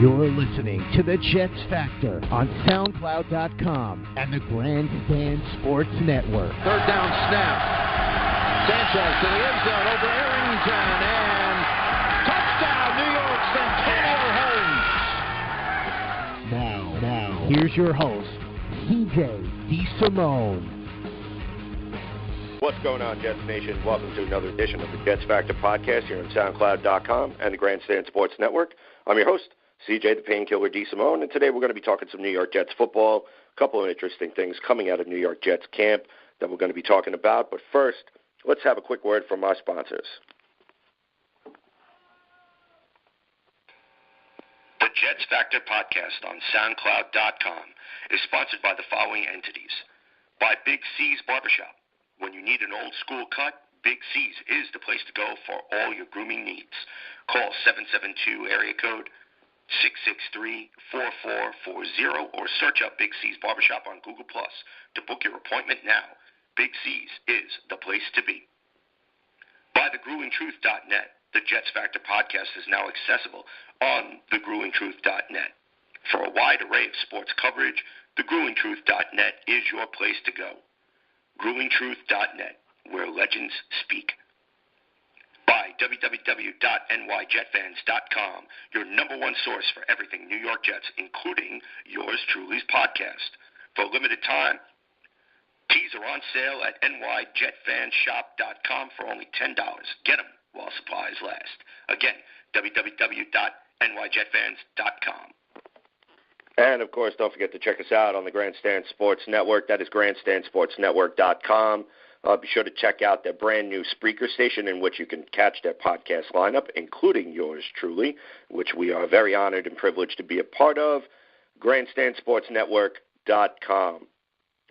You're listening to the Jets Factor on SoundCloud.com and the Grandstand Sports Network. Third down snap. Sanchez to the end zone over Arrington, and touchdown, New York, Santonio Holmes. Now, here's your host, CJ DeSimone. What's going on, Jets Nation? Welcome to another edition of the Jets Factor podcast here on SoundCloud.com and the Grandstand Sports Network. I'm your host, CJ the Painkiller DeSimone, and today we're going to be talking some New York Jets football, a couple of interesting things coming out of New York Jets camp that we're going to be talking about. But first, let's have a quick word from our sponsors. The Jets Factor podcast on SoundCloud.com is sponsored by the following entities. By Big C's Barbershop. When you need an old school cut, Big C's is the place to go for all your grooming needs. Call 772 area code 663-4440 or search up Big C's Barbershop on Google Plus to book your appointment now. Big C's is the place to be. By thegruelingtruth.net, the Jets Factor podcast is now accessible on thegruelingtruth.net. For a wide array of sports coverage, thegruelingtruth.net is your place to go. GruelingTruth.net, where legends speak. By www.nyjetfans.com, your number one source for everything New York Jets, including yours truly's podcast. For a limited time, tees are on sale at nyjetfanshop.com for only $10. Get them while supplies last. Again, www.nyjetfans.com. And, of course, don't forget to check us out on the Grandstand Sports Network. That is grandstandsportsnetwork.com. Be sure to check out their brand-new Spreaker station in which you can catch their podcast lineup, including yours truly, which we are very honored and privileged to be a part of, grandstandsportsnetwork.com.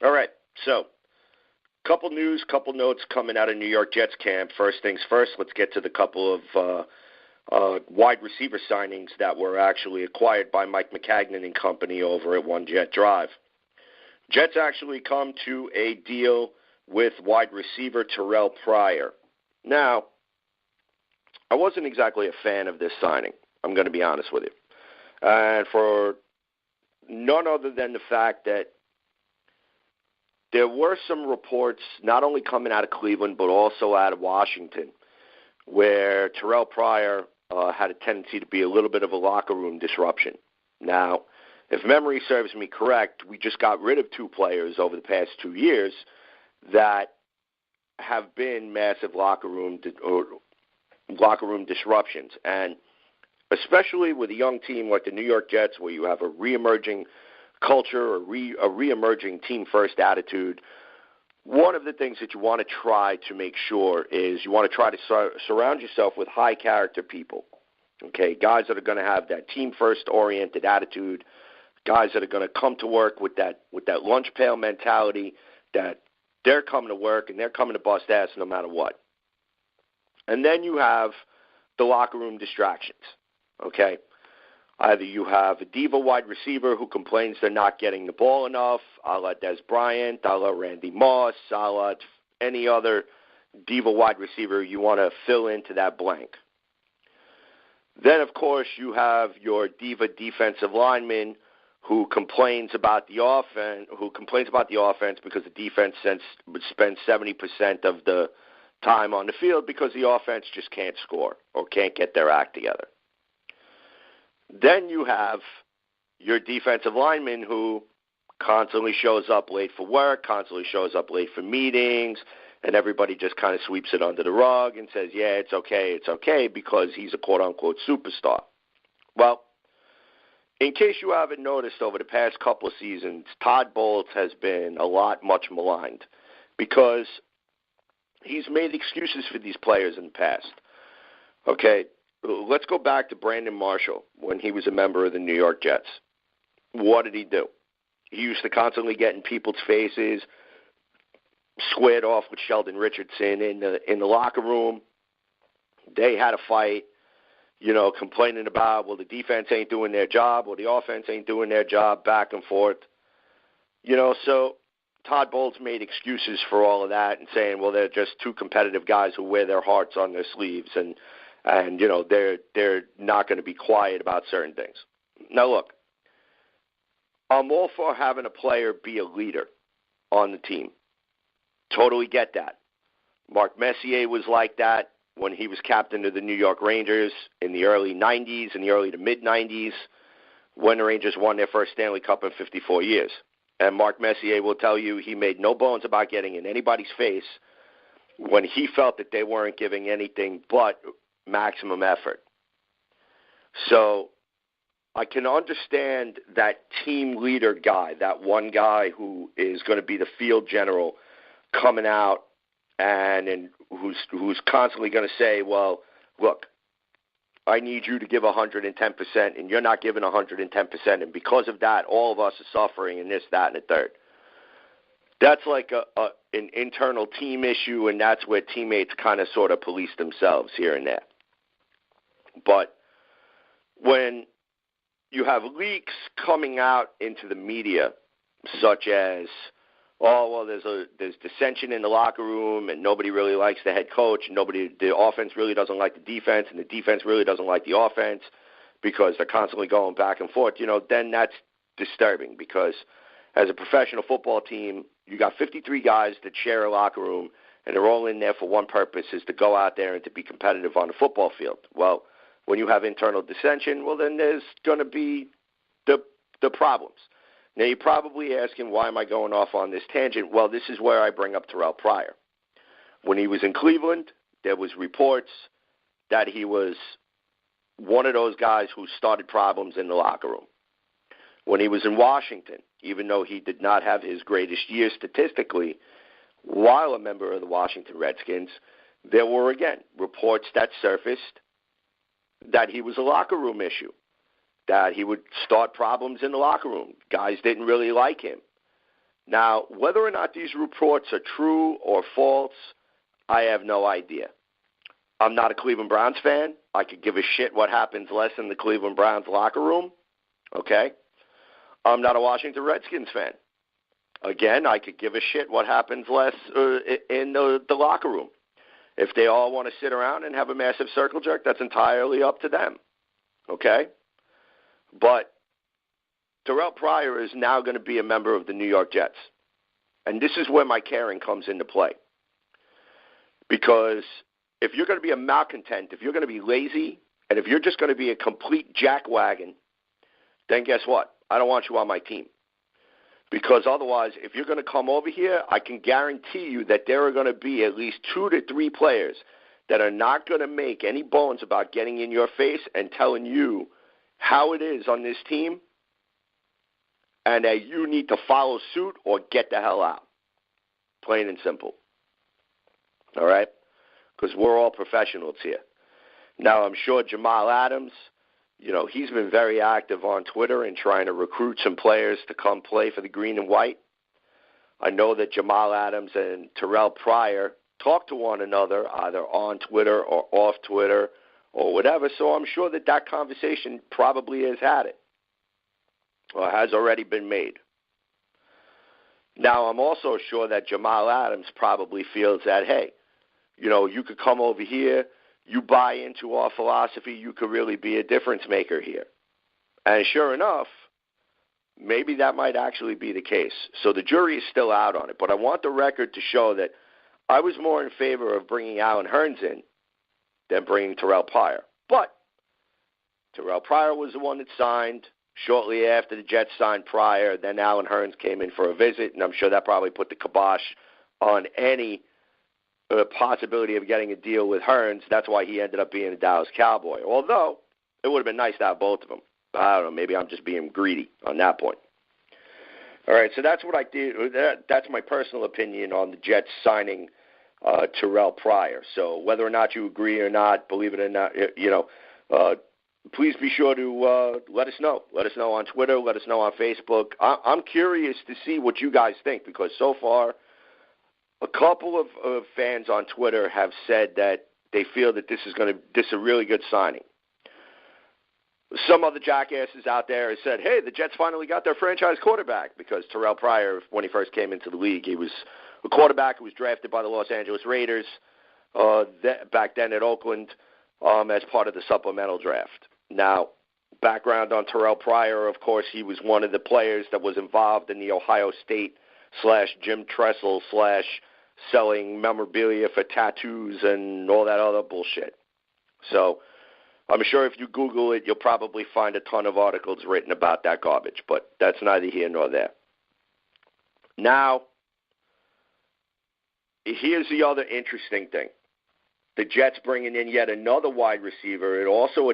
All right, so couple news, couple notes coming out of New York Jets camp. First things first, let's get to the couple of wide receiver signings that were actually acquired by Mike Mccagnan and company over at One Jet Drive. Jets actually come to a deal with wide receiver Terrelle Pryor. Now, I wasn't exactly a fan of this signing, I'm going to be honest with you. And for none other than the fact that there were some reports not only coming out of Cleveland but also out of Washington where Terrelle Pryor had a tendency to be a little bit of a locker room disruption. Now, if memory serves me correct, we just got rid of two players over the past 2 years that have been massive locker room disruptions. And especially with a young team like the New York Jets where you have a reemerging culture, a reemerging team-first attitude, one of the things that you want to try to make sure is you want to try to surround yourself with high-character people, okay, guys that are going to have that team-first-oriented attitude, guys that are going to come to work with that lunch pail mentality that they're coming to work and they're coming to bust ass no matter what. And then you have the locker room distractions, okay? Either you have a diva wide receiver who complains they're not getting the ball enough, a la Des Bryant, a la Randy Moss, a la any other diva wide receiver you want to fill into that blank. Then, of course, you have your diva defensive lineman who complains about the offense, because the defense spends 70% of the time on the field because the offense just can't score or can't get their act together. Then you have your defensive lineman who constantly shows up late for work, constantly shows up late for meetings, and everybody just kind of sweeps it under the rug and says, yeah, it's okay, because he's a quote-unquote superstar. Well, in case you haven't noticed over the past couple of seasons, Todd Bowles has been much maligned because he's made excuses for these players in the past. Okay, let's go back to Brandon Marshall when he was a member of the New York Jets. What did he do? He used to constantly get in people's faces, squared off with Sheldon Richardson in the locker room. They had a fight, complaining about, well, the defense ain't doing their job, or the offense ain't doing their job, back and forth. So Todd Bowles made excuses for all of that and saying, well, they're just two competitive guys who wear their hearts on their sleeves, and they're not going to be quiet about certain things. Now, look, I'm all for having a player be a leader on the team. Totally get that. Mark Messier was like that when he was captain of the New York Rangers in the early 90s, in the early to mid-90s, when the Rangers won their first Stanley Cup in 54 years. And Mark Messier will tell you he made no bones about getting in anybody's face when he felt that they weren't giving anything but maximum effort. So I can understand that team leader guy, that one guy who is going to be the field general coming out and who's constantly going to say, well, look, I need you to give 110%, and you're not giving 110%, and because of that, all of us are suffering, and this, that, and the third. That's like an internal team issue, and that's where teammates kind of sort of police themselves here and there. But when you have leaks coming out into the media, such as, oh, well, there's dissension in the locker room, and nobody really likes the head coach, and the offense really doesn't like the defense, and the defense really doesn't like the offense because they're constantly going back and forth, then that's disturbing because as a professional football team, you got 53 guys that share a locker room, and they're all in there for one purpose, is to go out there and to be competitive on the football field. Well, when you have internal dissension, well, then there's going to be the problems. Now, you're probably asking, why am I going off on this tangent? Well, this is where I bring up Terrelle Pryor. When he was in Cleveland, there was reports that he was one of those guys who started problems in the locker room. When he was in Washington, even though he did not have his greatest year statistically, while a member of the Washington Redskins, there were, again, reports that surfaced that he was a locker room issue, that he would start problems in the locker room. Guys didn't really like him. Now, whether or not these reports are true or false, I have no idea. I'm not a Cleveland Browns fan. I could give a shit what happens less in the Cleveland Browns locker room. Okay? I'm not a Washington Redskins fan. Again, I could give a shit what happens less in the locker room. If they all want to sit around and have a massive circle jerk, that's entirely up to them. Okay? But Terrelle Pryor is now going to be a member of the New York Jets. And this is where my caring comes into play. Because if you're going to be a malcontent, if you're going to be lazy, and if you're just going to be a complete jackwagon, then guess what? I don't want you on my team. Because otherwise, if you're going to come over here, I can guarantee you that there are going to be at least 2 to 3 players that are not going to make any bones about getting in your face and telling you how it is on this team and that you need to follow suit or get the hell out. Plain and simple. All right? Because we're all professionals here. Now, I'm sure Jamal Adams, he's been very active on Twitter in trying to recruit some players to come play for the green and white. I know that Jamal Adams and Terrelle Pryor talk to one another either on Twitter or off Twitter or whatever, so I'm sure that conversation probably has had it or has already been made. Now, I'm also sure that Jamal Adams probably feels that, hey, you could come over here, you buy into our philosophy, you could really be a difference maker here. And sure enough, maybe that might actually be the case. So the jury is still out on it. But I want the record to show that I was more in favor of bringing Alan Hearns in than bringing Terrelle Pryor. But Terrelle Pryor was the one that signed. Shortly after the Jets signed Pryor, then Alan Hearns came in for a visit, and I'm sure that probably put the kibosh on any possibility of getting a deal with Hearns. That's why he ended up being a Dallas Cowboy. Although, it would have been nice to have both of them. I don't know, maybe I'm just being greedy on that point. All right, so that's what I did. That's my personal opinion on the Jets signing Terrelle Pryor. So whether or not you agree or not, believe it or not, please be sure to let us know. Let us know on Twitter. Let us know on Facebook. I'm curious to see what you guys think, because so far a couple of fans on Twitter have said that they feel that this is a really good signing. Some other jackasses out there have said, hey, the Jets finally got their franchise quarterback, because Terrelle Pryor, when he first came into the league, he was a quarterback who was drafted by the Los Angeles Raiders back then at Oakland as part of the supplemental draft. Now, background on Terrelle Pryor, of course, he was one of the players that was involved in the Ohio State / Jim Tressel / selling memorabilia for tattoos and all that other bullshit. So I'm sure if you Google it, you'll probably find a ton of articles written about that garbage, but that's neither here nor there. Now, here's the other interesting thing. The Jets bringing in yet another wide receiver. It also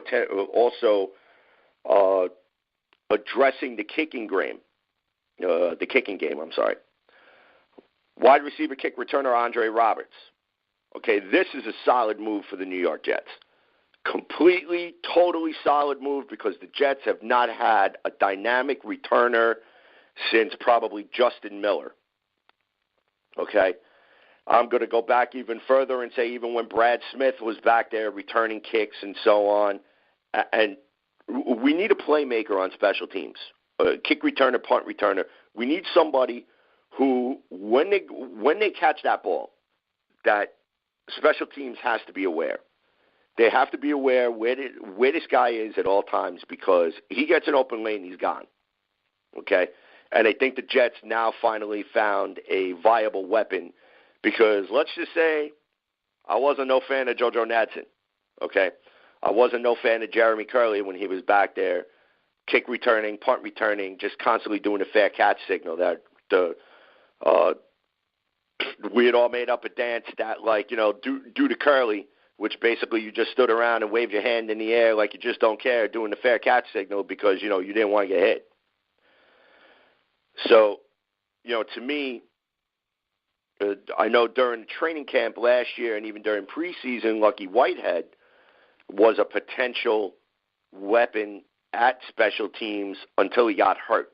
addressing the kicking game. Wide receiver kick returner Andre Roberts. Okay, this is a solid move for the New York Jets. Completely, totally solid move because the Jets have not had a dynamic returner since probably Justin Miller. Okay? I'm going to go back even further and say even when Brad Smith was back there returning kicks and so on. And we need a playmaker on special teams, a kick returner, punt returner. We need somebody who, when they catch that ball, that special teams has to be aware. They have to be aware where this guy is at all times because he gets an open lane, he's gone. Okay? And I think the Jets now finally found a viable weapon because let's just say I wasn't no fan of JoJo Natson. Okay? I wasn't no fan of Jeremy Curley when he was back there, kick returning, punt returning, just constantly doing a fair catch signal that we had all made up a dance that, like, you know, do to Curly, which basically you just stood around and waved your hand in the air like you just don't care, doing the fair catch signal because, you know, you didn't want to get hit. So, you know, to me, I know during training camp last year and even during preseason, Lucky Whitehead was a potential weapon at special teams until he got hurt.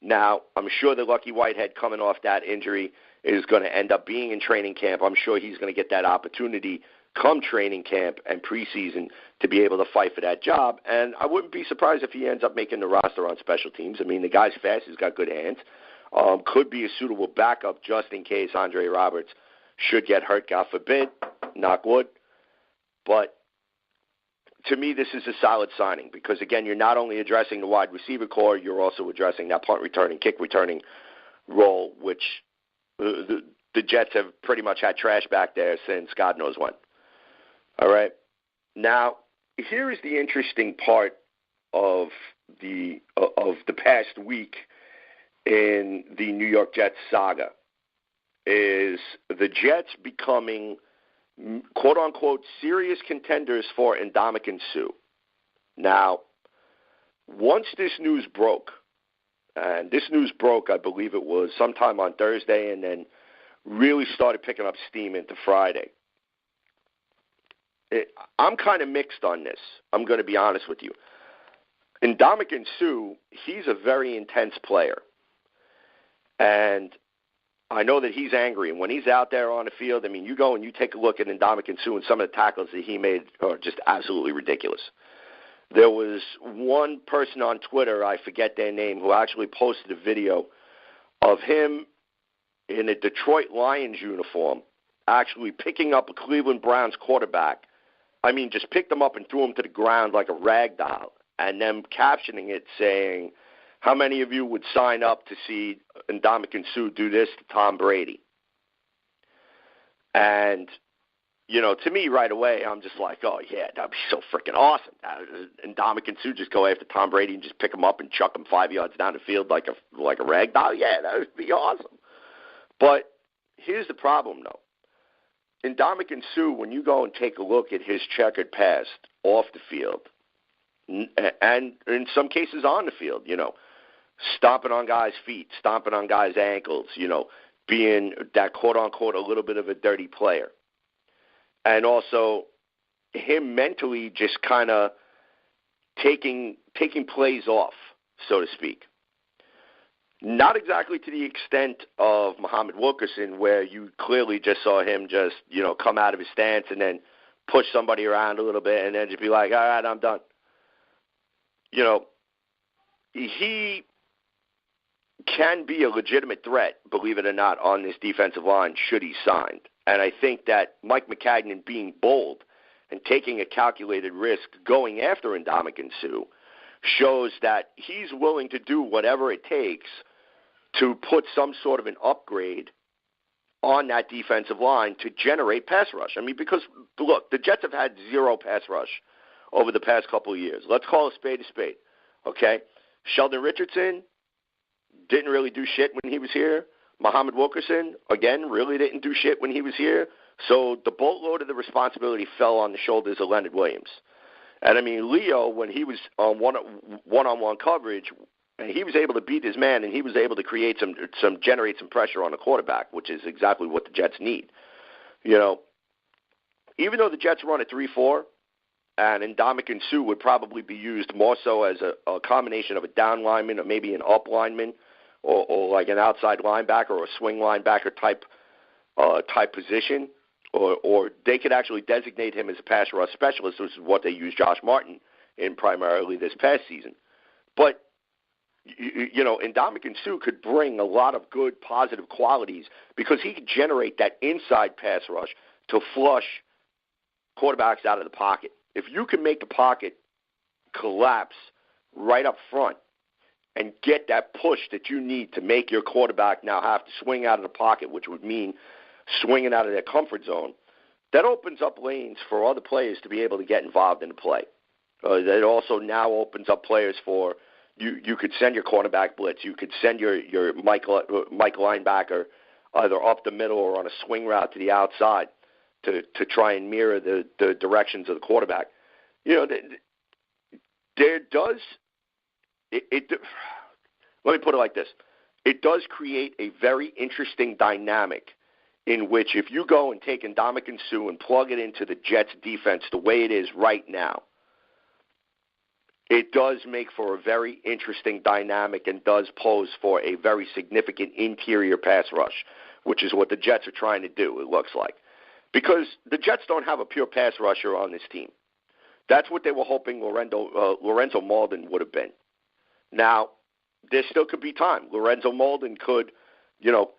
Now, I'm sure that Lucky Whitehead coming off that injury is going to end up being in training camp. I'm sure he's going to get that opportunity come training camp and preseason to be able to fight for that job. And I wouldn't be surprised if he ends up making the roster on special teams. I mean, the guy's fast. He's got good hands. Could be a suitable backup just in case Andre Roberts should get hurt, God forbid, knock wood. But to me, this is a solid signing because, again, you're not only addressing the wide receiver core, you're also addressing that punt returning, kick returning role, which the Jets have pretty much had trash back there since God knows when. All right. Now, here is the interesting part of the past week in the New York Jets saga is the Jets becoming quote-unquote serious contenders for Ndamukong Suh. Now, once this news broke, and this news broke, I believe it was sometime on Thursday and then really started picking up steam into Friday. I'm kind of mixed on this. I'm going to be honest with you. Ndamukong Suh, he's a very intense player. And I know that he's angry. And when he's out there on the field, I mean, you go and you take a look at Ndamukong Suh and some of the tackles that he made are just absolutely ridiculous. There was one person on Twitter, I forget their name, who actually posted a video of him in a Detroit Lions uniform actually picking up a Cleveland Browns quarterback. I mean, just picked him up and threw him to the ground like a rag doll, and then captioning it saying, how many of you would sign up to see Ndamukong Suh do this to Tom Brady? And, you know, to me right away, I'm just like, oh, yeah, that'd be so freaking awesome. Ndamukong Suh just go after Tom Brady and just pick him up and chuck him 5 yards down the field like a rag doll? Yeah, that would be awesome. But here's the problem, though. Ndamukong Suh, when you go and take a look at his checkered past off the field, and in some cases on the field, you know, stomping on guys' feet, stomping on guys' ankles, you know, being that quote-unquote a little bit of a dirty player. And also him mentally just kind of taking plays off, so to speak. Not exactly to the extent of Muhammad Wilkerson, where you clearly just saw him just, you know, come out of his stance and then push somebody around a little bit and then just be like, all right, I'm done. You know, he can be a legitimate threat, believe it or not, on this defensive line should he sign. And I think that Mike Mccagnan being bold and taking a calculated risk going after Ndamukong Suh shows that he's willing to do whatever it takes to put some sort of an upgrade on that defensive line to generate pass rush. I mean, because, look, the Jets have had zero pass rush over the past couple of years. Let's call a spade, okay? Sheldon Richardson didn't really do shit when he was here. Muhammad Wilkerson, again, really didn't do shit when he was here. So the boatload of the responsibility fell on the shoulders of Leonard Williams. And, I mean, Leo, when he was on one-on-one coverage, and he was able to beat his man, and he was able to generate some pressure on the quarterback, which is exactly what the Jets need. You know, even though the Jets run a 3-4, and Ndamukong Suh would probably be used more so as a combination of a down lineman or maybe an up lineman or like an outside linebacker or a swing linebacker type position, or they could actually designate him as a pass rush specialist, which is what they used Josh Martin in primarily this past season. But you know, Ndamukong Suh could bring a lot of good, positive qualities because he could generate that inside pass rush to flush quarterbacks out of the pocket. If you can make the pocket collapse right up front and get that push that you need to make your quarterback now have to swing out of the pocket, which would mean swinging out of their comfort zone, that opens up lanes for other players to be able to get involved in the play. That also now opens up players for you could send your cornerback blitz. You could send your Mike linebacker either up the middle or on a swing route to the outside to try and mirror the directions of the quarterback. You know, let me put it like this. It does create a very interesting dynamic in which if you go and take Ndamukong Suh and plug it into the Jets defense the way it is right now, it does make for a very interesting dynamic and does pose for a very significant interior pass rush, which is what the Jets are trying to do, it looks like. Because the Jets don't have a pure pass rusher on this team. That's what they were hoping Lorenzo Malden would have been. Now, there still could be time. Lorenzo Malden could, you know,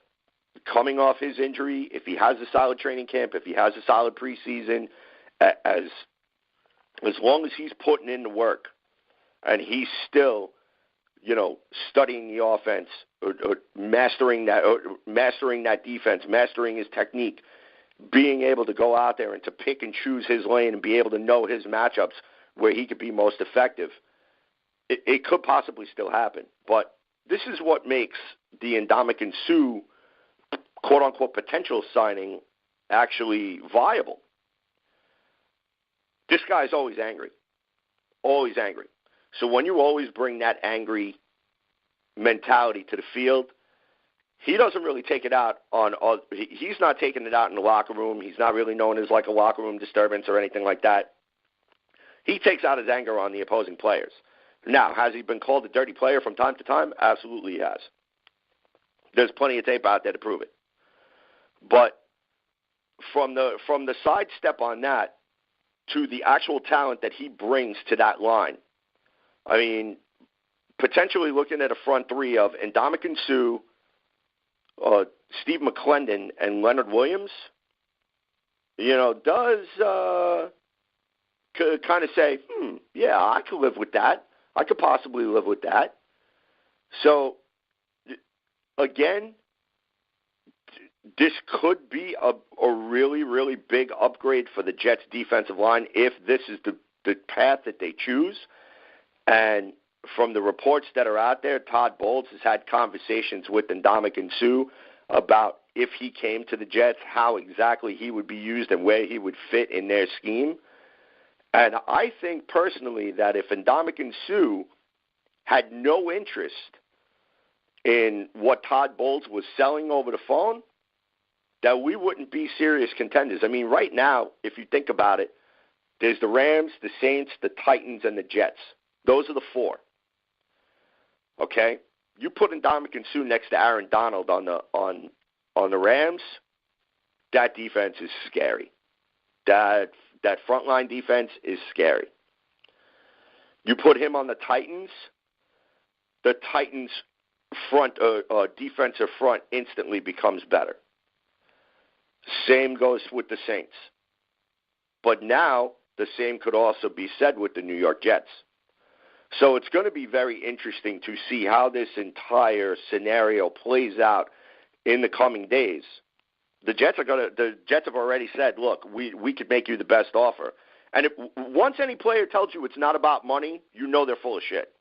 coming off his injury, if he has a solid training camp, if he has a solid preseason, as long as he's putting in the work, and he's still, you know, studying the offense or mastering that defense, mastering his technique, being able to go out there and to pick and choose his lane and be able to know his matchups where he could be most effective, it could possibly still happen. But this is what makes the Ndamukong Suh quote-unquote potential signing actually viable. This guy's always angry. Always angry. So when you always bring that angry mentality to the field, he doesn't really take it out on – he's not taking it out in the locker room. He's not really known as like a locker room disturbance or anything like that. He takes out his anger on the opposing players. Now, has he been called a dirty player from time to time? Absolutely he has. There's plenty of tape out there to prove it. But from the sidestep on that to the actual talent that he brings to that line, I mean, potentially looking at a front three of Ndamukong Suh, Steve McClendon, and Leonard Williams, you know, does kind of say, yeah, I could live with that. I could possibly live with that. So, again, this could be a really, really big upgrade for the Jets' defensive line if this is the path that they choose. And from the reports that are out there, Todd Bowles has had conversations with Ndamukong Suh about if he came to the Jets, how exactly he would be used and where he would fit in their scheme. And I think personally that if Ndamukong Suh had no interest in what Todd Bowles was selling over the phone, that we wouldn't be serious contenders. I mean, right now, if you think about it, there's the Rams, the Saints, the Titans, and the Jets. Those are the four. Okay? You put Ndamukong Suh next to Aaron Donald on the Rams, that defense is scary. That frontline defense is scary. You put him on the Titans front defensive front instantly becomes better. Same goes with the Saints. But now the same could also be said with the New York Jets. So it's going to be very interesting to see how this entire scenario plays out in the coming days. The Jets have already said, look, we could make you the best offer. And once any player tells you it's not about money, you know they're full of shit.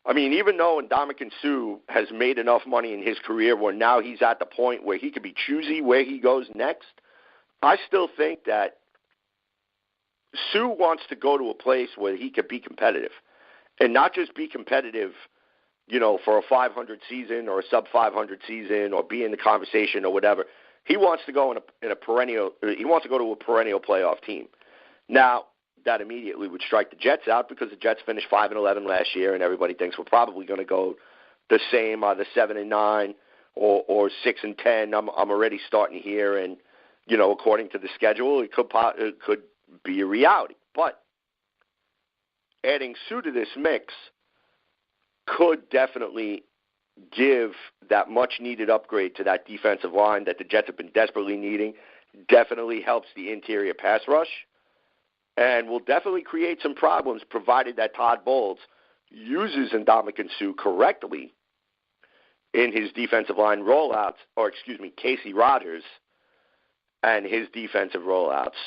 I mean, even though Ndamukong Suh has made enough money in his career where now he's at the point where he could be choosy where he goes next, I still think that Suh wants to go to a place where he could be competitive. And not just be competitive, for a 500 season or a sub-500 season or be in the conversation or whatever. He wants to go in a perennial. He wants to go to a perennial playoff team. Now, that immediately would strike the Jets out because the Jets finished 5-11 last year, and everybody thinks we're probably going to go the same, either 7-9 or 6-10. I'm already starting to hear, and according to the schedule, it could be a reality. But adding Suh to this mix could definitely give that much-needed upgrade to that defensive line that the Jets have been desperately needing. Definitely helps the interior pass rush, and will definitely create some problems provided that Todd Bowles uses Ndamukong Suh correctly in his defensive line rollouts, Casey Rogers and his defensive rollouts.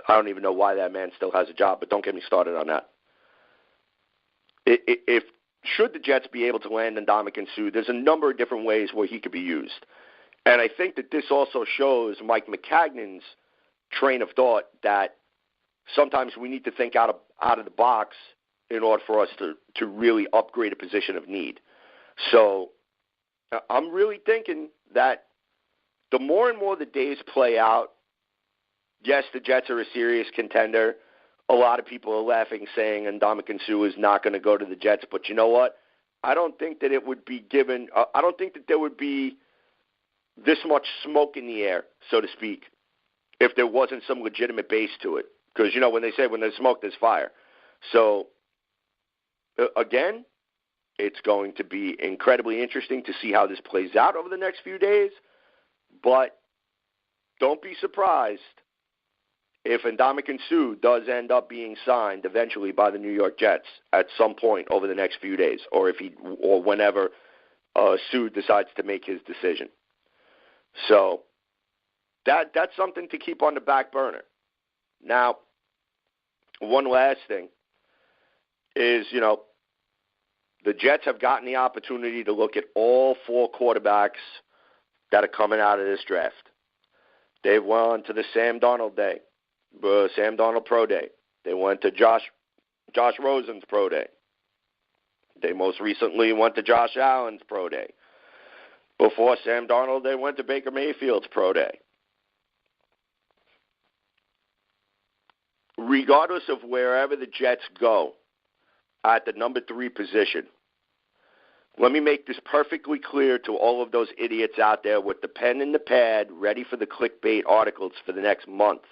I don't even know why that man still has a job, but don't get me started on that. Should the Jets be able to land Ndamukong Suh, there's a number of different ways where he could be used. And I think that this also shows Mike Mccagnan's train of thought that sometimes we need to think out of the box in order for us to really upgrade a position of need. So I'm really thinking that the more and more the days play out, yes, the Jets are a serious contender. A lot of people are laughing, saying Ndamukong Suh is not going to go to the Jets. But you know what? I don't think that it would be given. I don't think that there would be this much smoke in the air, so to speak, if there wasn't some legitimate base to it. Because when they say when there's smoke, there's fire. So again, it's going to be incredibly interesting to see how this plays out over the next few days. But don't be surprised if Ndamukong Suh does end up being signed eventually by the New York Jets at some point over the next few days, or whenever Suh decides to make his decision. So that's something to keep on the back burner. Now, one last thing is, the Jets have gotten the opportunity to look at all 4 quarterbacks that are coming out of this draft. They've gone to the Sam Darnold Pro Day. They went to Josh Rosen's Pro Day. They most recently went to Josh Allen's Pro Day. Before Sam Darnold, they went to Baker Mayfield's Pro Day. Regardless of wherever the Jets go at the number 3 position, let me make this perfectly clear to all of those idiots out there with the pen and the pad ready for the clickbait articles for the next month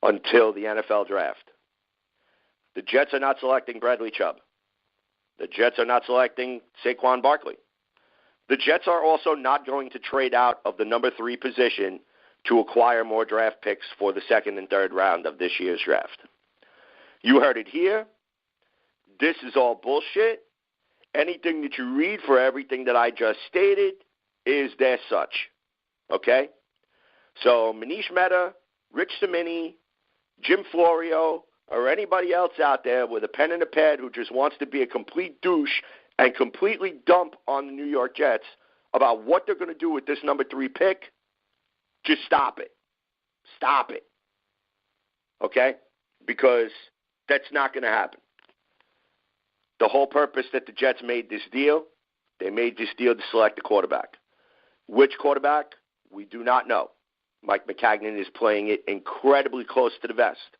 until the NFL draft. The Jets are not selecting Bradley Chubb. The Jets are not selecting Saquon Barkley. The Jets are also not going to trade out of the number 3 position to acquire more draft picks for the 2nd and 3rd round of this year's draft. You heard it here. This is all bullshit. Anything that you read for everything that I just stated is there such. Okay? So Manish Mehta, Rich Cimini, Jim Florio, or anybody else out there with a pen and a pad who just wants to be a complete douche and completely dump on the New York Jets about what they're going to do with this number 3 pick, just stop it. Stop it. Okay? Because that's not going to happen. The whole purpose that the Jets made this deal, they made this deal to select a quarterback. Which quarterback? We do not know. Mike Mccagnan is playing it incredibly close to the vest.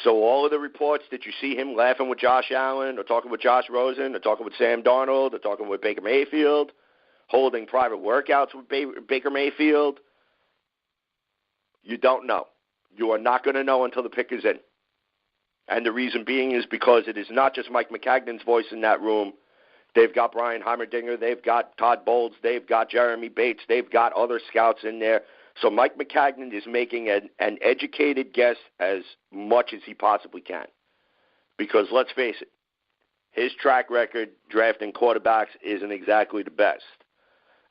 So all of the reports that you see him laughing with Josh Allen or talking with Josh Rosen or talking with Sam Darnold or talking with Baker Mayfield, holding private workouts with Baker Mayfield, you don't know. You are not going to know until the pick is in. And the reason being is because it is not just Mike Mccagnan's voice in that room. They've got Brian Heimerdinger. They've got Todd Bowles. They've got Jeremy Bates. They've got other scouts in there. So Mike Mccagnan is making an educated guess as much as he possibly can. Because let's face it, his track record drafting quarterbacks isn't exactly the best.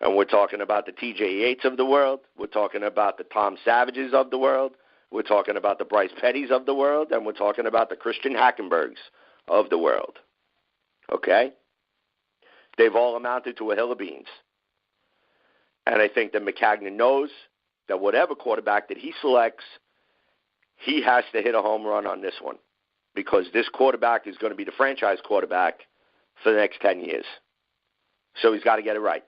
And we're talking about the T.J. Yates of the world. We're talking about the Tom Savages of the world. We're talking about the Bryce Pettys of the world. And we're talking about the Christian Hackenbergs of the world. Okay? They've all amounted to a hill of beans. And I think that Mccagnan knows that whatever quarterback that he selects, he has to hit a home run on this one. Because this quarterback is going to be the franchise quarterback for the next 10 years. So he's got to get it right.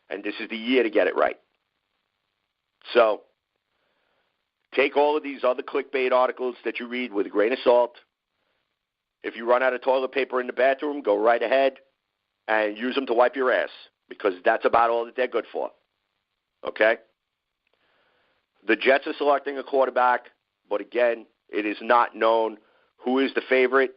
And this is the year to get it right. So take all of these other clickbait articles that you read with a grain of salt. If you run out of toilet paper in the bathroom, go right ahead and use them to wipe your ass, because that's about all that they're good for. Okay? The Jets are selecting a quarterback, but again, it is not known who is the favorite,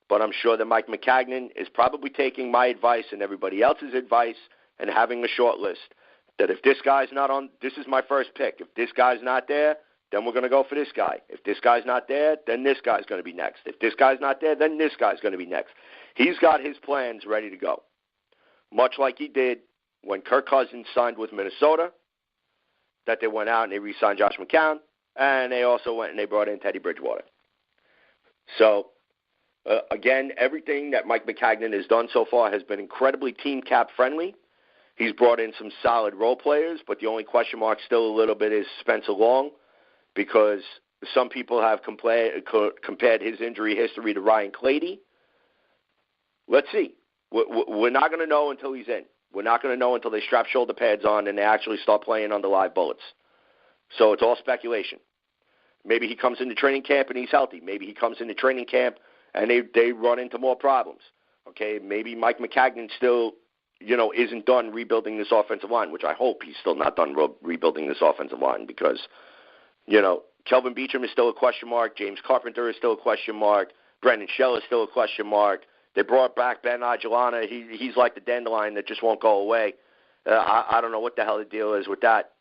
but I'm sure that Mike Mccagnan is probably taking my advice and everybody else's advice and having a short list. That if this guy's not on, this is my first pick. If this guy's not there, then we're going to go for this guy. If this guy's not there, then this guy's going to be next. If this guy's not there, then this guy's going to be next. He's got his plans ready to go, much like he did when Kirk Cousins signed with Minnesota, that they went out and they re-signed Josh McCown, and they also went and they brought in Teddy Bridgewater. So, again, everything that Mike Mccagnan has done so far has been incredibly team cap friendly. He's brought in some solid role players, but the only question mark still a little bit is Spencer Long, because some people have compared his injury history to Ryan Clady. Let's see. We're not going to know until he's in. We're not going to know until they strap shoulder pads on and they actually start playing under live bullets. So it's all speculation. Maybe he comes into training camp and he's healthy. Maybe he comes into training camp and they run into more problems. Okay, maybe Mike Mccagnan still, isn't done rebuilding this offensive line, which I hope he's still not done rebuilding this offensive line, because, Kelvin Beachum is still a question mark. James Carpenter is still a question mark. Brendan Shell is still a question mark. They brought back Ben Aguilana. He's like the dandelion that just won't go away. I don't know what the hell the deal is with that.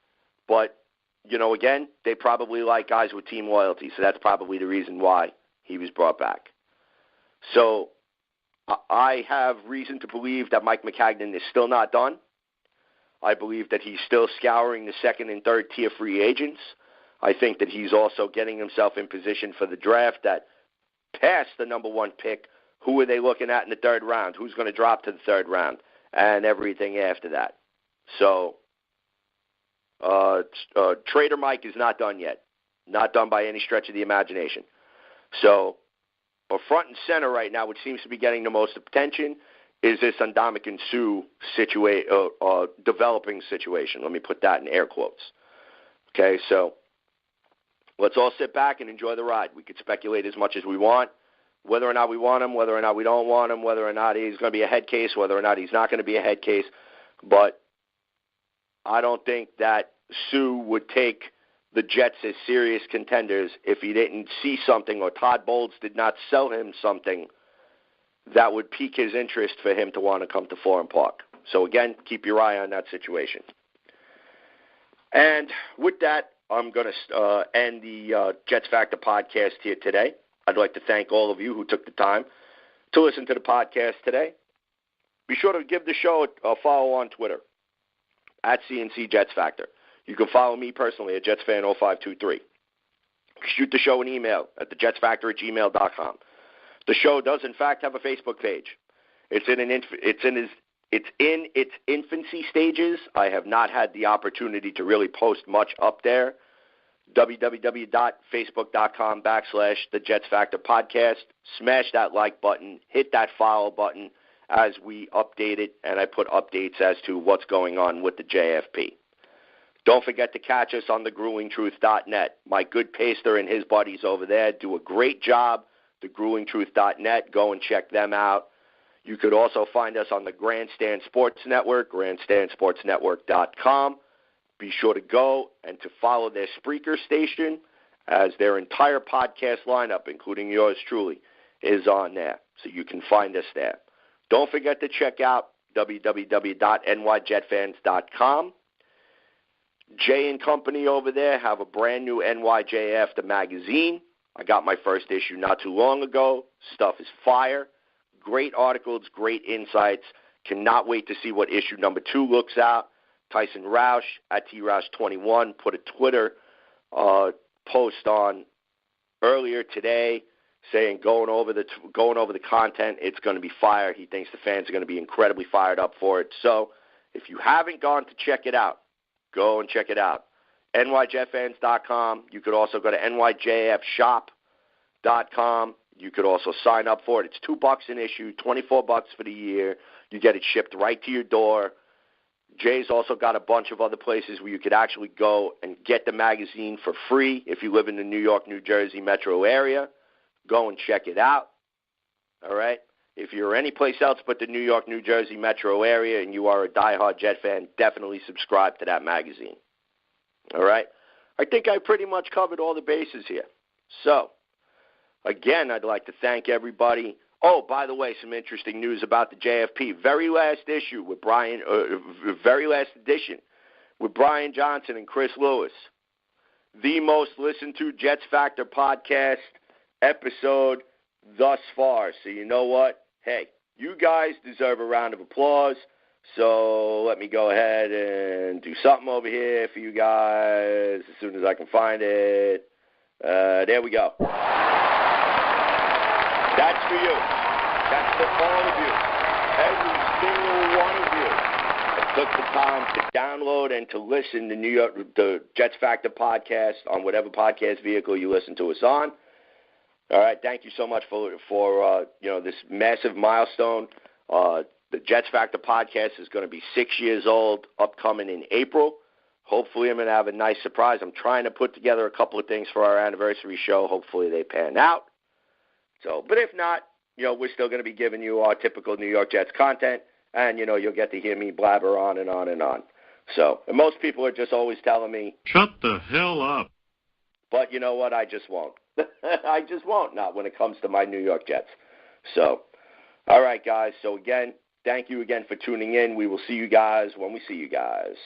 But, again, they probably like guys with team loyalty, so that's probably the reason why he was brought back. So I have reason to believe that Mike Mccagnan is still not done. I believe that he's still scouring the second and third tier free agents. I think that he's also getting himself in position for the draft, that past the number one pick, who are they looking at in the third round? Who's going to drop to the third round? And everything after that. So Trader Mike is not done yet. Not done by any stretch of the imagination. So front and center right now, which seems to be getting the most attention, is this Ndamukong Suh developing situation. Let me put that in air quotes. Okay, so let's all sit back and enjoy the ride. We could speculate as much as we want, whether or not we want him, whether or not we don't want him, whether or not he's going to be a head case, whether or not he's not going to be a head case. But I don't think that Suh would take the Jets as serious contenders if he didn't see something, or Todd Bowles did not sell him something that would pique his interest for him to want to come to Florham Park. So, again, keep your eye on that situation. And with that, I'm going to end the Jets Factor podcast here today. I'd like to thank all of you who took the time to listen to the podcast today. Be sure to give the show a follow on Twitter, at CNC Jets Factor. You can follow me personally at JetsFan0523. Shoot the show an email at thejetsfactor@gmail.com. The show does, in fact, have a Facebook page. It's in its infancy stages. I have not had the opportunity to really post much up there. www.facebook.com/The Jets Factor Podcast. Smash that like button. Hit that follow button as we update it, and I put updates as to what's going on with the JFP. Don't forget to catch us on thegruelingtruth.net. My good Paster and his buddies over there do a great job. Thegruelingtruth.net. Go and check them out. You could also find us on the Grandstand Sports Network, grandstandsportsnetwork.com. Be sure to go and to follow their Spreaker station, as their entire podcast lineup, including yours truly, is on there. So you can find us there. Don't forget to check out www.nyjetfans.com. Jay and company over there have a brand new NYJF, the magazine. I got my first issue not too long ago. Stuff is fire. Great articles, great insights. Cannot wait to see what issue number 2 looks out. Tyson Roush at TRoush21 put a Twitter post on earlier today saying going over the content, it's going to be fire. He thinks the fans are going to be incredibly fired up for it. So if you haven't gone to check it out, go and check it out. NYJetFans.com. You could also go to NYJFShop.com. You could also sign up for it. It's $2 an issue, $24 for the year. You get it shipped right to your door. Jay's also got a bunch of other places where you could actually go and get the magazine for free if you live in the New York, New Jersey metro area. Go and check it out. All right? If you're any place else but the New York, New Jersey metro area and you are a diehard Jet fan, definitely subscribe to that magazine. All right? I think I pretty much covered all the bases here. So, again, I'd like to thank everybody. Oh, by the way, some interesting news about the JFP. Very last edition with Brian Johnson and Chris Lewis. The most listened to Jets Factor podcast episode thus far. So you know what? Hey, you guys deserve a round of applause. So let me go ahead and do something over here for you guys as soon as I can find it. There we go. That's for you. That's for all of you. Every single one of you that took the time to download and to listen to the Jets Factor podcast on whatever podcast vehicle you listen to us on. All right, thank you so much for this massive milestone. The Jets Factor podcast is going to be 6 years old, upcoming in April. Hopefully I'm going to have a nice surprise. I'm trying to put together a couple of things for our anniversary show. Hopefully they pan out. So, but if not, we're still going to be giving you our typical New York Jets content, and, you'll get to hear me blabber on and on and on. So, and most people are just always telling me, shut the hell up. But you know what? I just won't. I just won't, not when it comes to my New York Jets. So, all right, guys. So, again, thank you again for tuning in. We will see you guys when we see you guys.